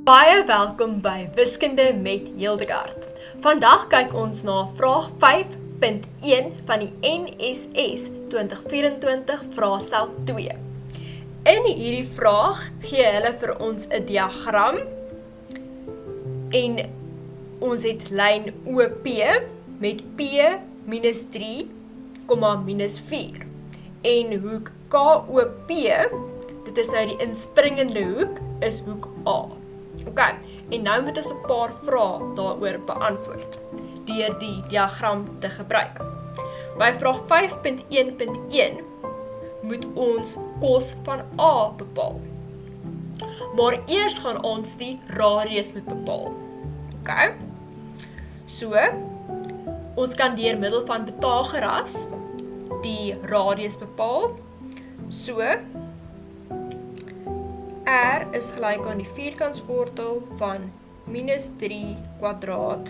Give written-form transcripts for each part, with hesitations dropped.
Baie welkom by Wiskunde met Hildegard. Vandag kyk ons na vraag 5.1 van die NSS 2024 vraestel 2. In hierdie vraag gee hulle vir ons 'n diagram en ons het lyn OP met P minus 3, minus 4 en hoek KOP, dit is nou die inspringende hoek, is hoek A. Ok, en nou moet ons 'n paar vrae daaroor beantwoord, deur die diagram te gebruik. By vraag 5.1.1 moet ons kos van A bepaal. Maar eers gaan ons die radius moet bepaal. Ok, so, ons kan deur middel van Pythagoras die radius bepaal. So, R is gelyk aan die vierkantswortel van minus 3 kwadraat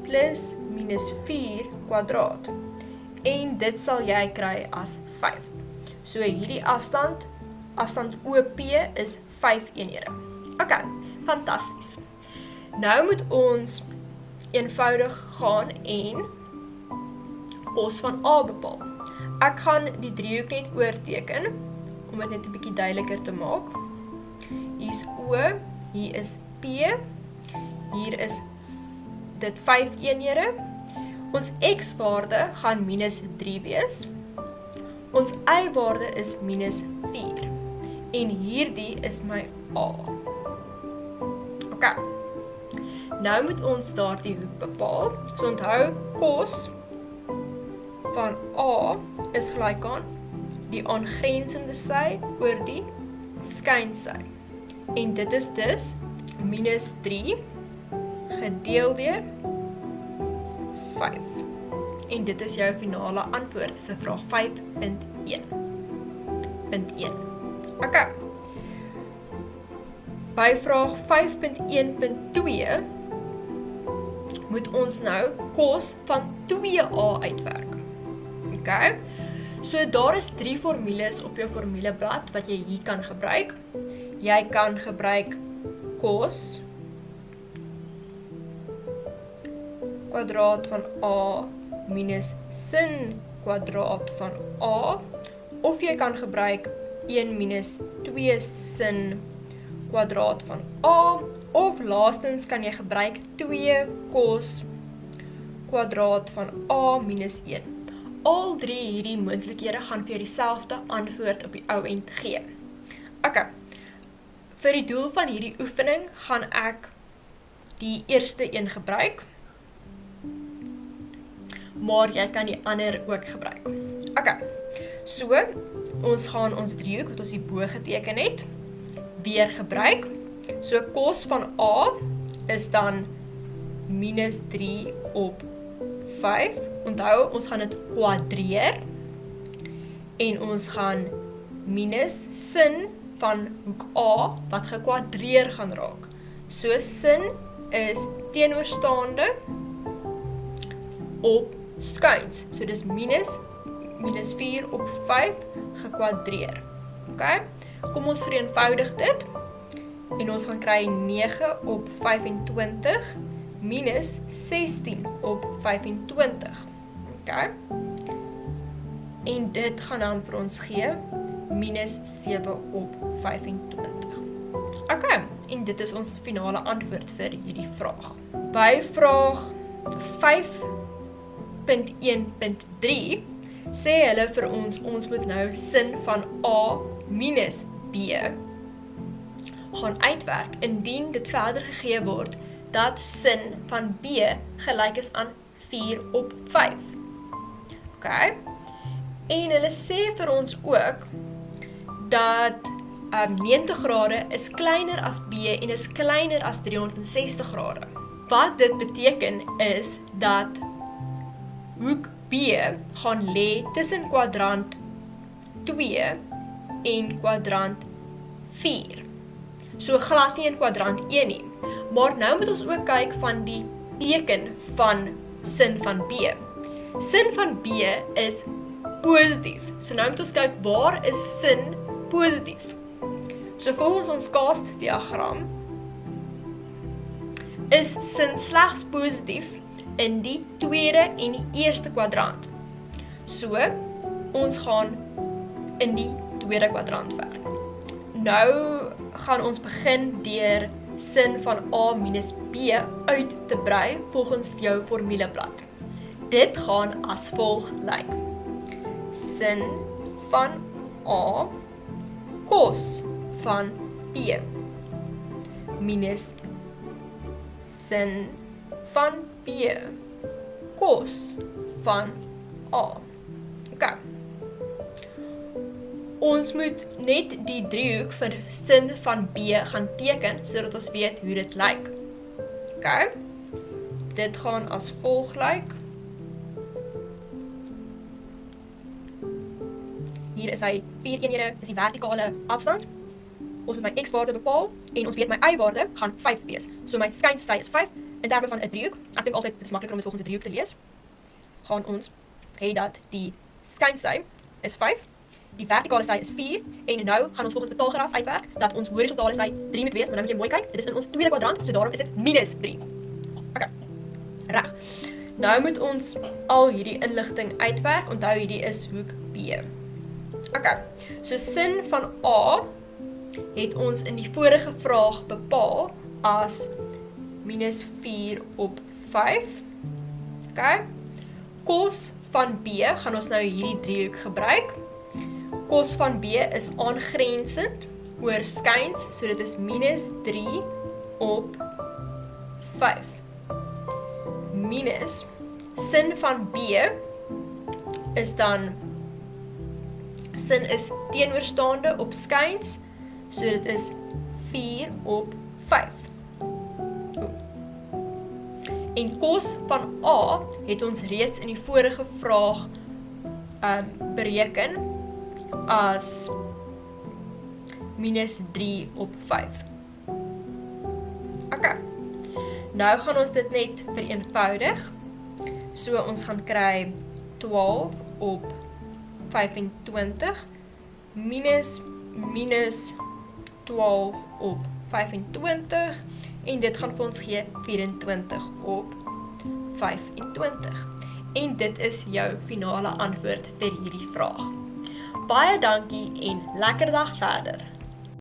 plus minus 4 kwadraat. En dit sal jy kry as 5. So hierdie afstand OP is 5 eenhede. Ok, fantasties. Nou moet ons eenvoudig gaan en kos van A bepaal. Ek gaan die driehoek net oorteken, om dit net 'n bietjie duideliker te maak. Hier is O, hier is P, hier is dit 5 eenhede. Ons x-waarde gaan minus 3 wees. Ons y-waarde is minus 4. En hierdie is my A. Ok. Nou moet ons daardie hoek bepaal. So onthou, kos van A is gelyk aan die aangrensende sy oor die skynsy. En dit is dus minus 3 gedeel deur 5. En dit is jou finale antwoord vir vraag 5.1. Ok. By vraag 5.1.2 moet ons nou kos van 2A uitwerk. Ok. So daar is 3 formules op jou formuleblad wat jy hier kan gebruik. Jy kan gebruik kos kwadraat van A minus sin kwadraat van A, of jy kan gebruik 1 minus 2 sin kwadraat van A, of laastens kan jy gebruik 2 kos kwadraat van A minus 1. Al 3 hierdie moontlikhede gaan vir jou dieselfde antwoord op die ou end gee. Ok, vir die doel van hierdie oefening gaan ek die eerste een gebruik, maar jy kan die ander ook gebruik. Ok, so, ons gaan ons driehoek wat ons hierbo geteken het, weer gebruik. So, kos van A is dan minus 3 op 5. Onthou, ons gaan dit kwadreer, en ons gaan minus sin van hoek A, wat gekwadreer gaan raak. So, sin is teenoorstaande op skuins. So, dis minus 4 op 5 gekwadreer. Ok, kom ons vereenvoudig dit, en ons gaan kry 9 op 25 minus 16 op 25. Ok, en dit gaan dan vir ons gee minus 7 op 25. Ok, en dit is ons finale antwoord vir hierdie vraag. By vraag 5.1.3 sê hulle vir ons moet nou sin van A minus B gaan uitwerk, indien dit verder gegee word dat sin van B gelyk is aan 4 op 5. Ok, en hulle sê vir ons ook dat 90 grade is kleiner as B en is kleiner as 360 grade. Wat dit beteken is dat hoek B gaan lê tussen kwadrant 2 en kwadrant 4. So glad nie in kwadrant 1 nie. Maar nou moet ons ook kyk van die teken van sin van B. Sin van B is positief. So nou moet ons kyk, waar is sin positief? So volgens ons cast diagram is sin slegs positief in die tweede en die eerste kwadrant. So, ons gaan in die tweede kwadrant werk. Nou gaan ons begin deur sin van A minus B uit te brei volgens jou formuleblad. Dit gaan as volg lyk. Sin van A cos van B minus sin van B cos van A. Okay. Ons moet net die driehoek vir sin van B gaan teken, sodat ons weet hoe dit lyk. Okay. Dit gaan as volg lyk. Hier is hy 4 eenhede, is die vertikale afstand. Ons moet my x-waarde bepaal, en ons weet my y-waarde gaan 5 wees. So my skynsy is 5, in terme van 'n driehoek. Ek dink altyd, dit is makliker om dit volgens 'n driehoek te lees. Gaan ons hê dat die skynsy is 5, die vertikale sy is 4, en nou gaan ons volgens Pythagoras uitwerk, dat ons horisontale sy 3 moet wees, maar nou moet jy mooi kyk, dit is in ons tweede kwadrant, so daarom is dit minus 3. Ok, reg. Nou moet ons al hierdie inligting uitwerk, onthou hierdie is hoek B. Ok, so sin van A het ons in die vorige vraag bepaal as minus 4 op 5. Ok, cos van B gaan ons nou hierdie driehoek gebruik. Cos van B is aangrensend oor skyns, so dit is minus 3 op 5. Minus sin van B is dan, sin is teenoorstaande op skyns, so dit is 4 op 5. En cos van A het ons reeds in die vorige vraag bereken as minus 3 op 5. Ok, nou gaan ons dit net vereenvoudig. So ons gaan kry 12 op 25 minus 12 op 25 en dit gaan vir ons gee 24 op 25. En dit is jou finale antwoord vir hierdie vraag. Baie dankie en lekker dag verder!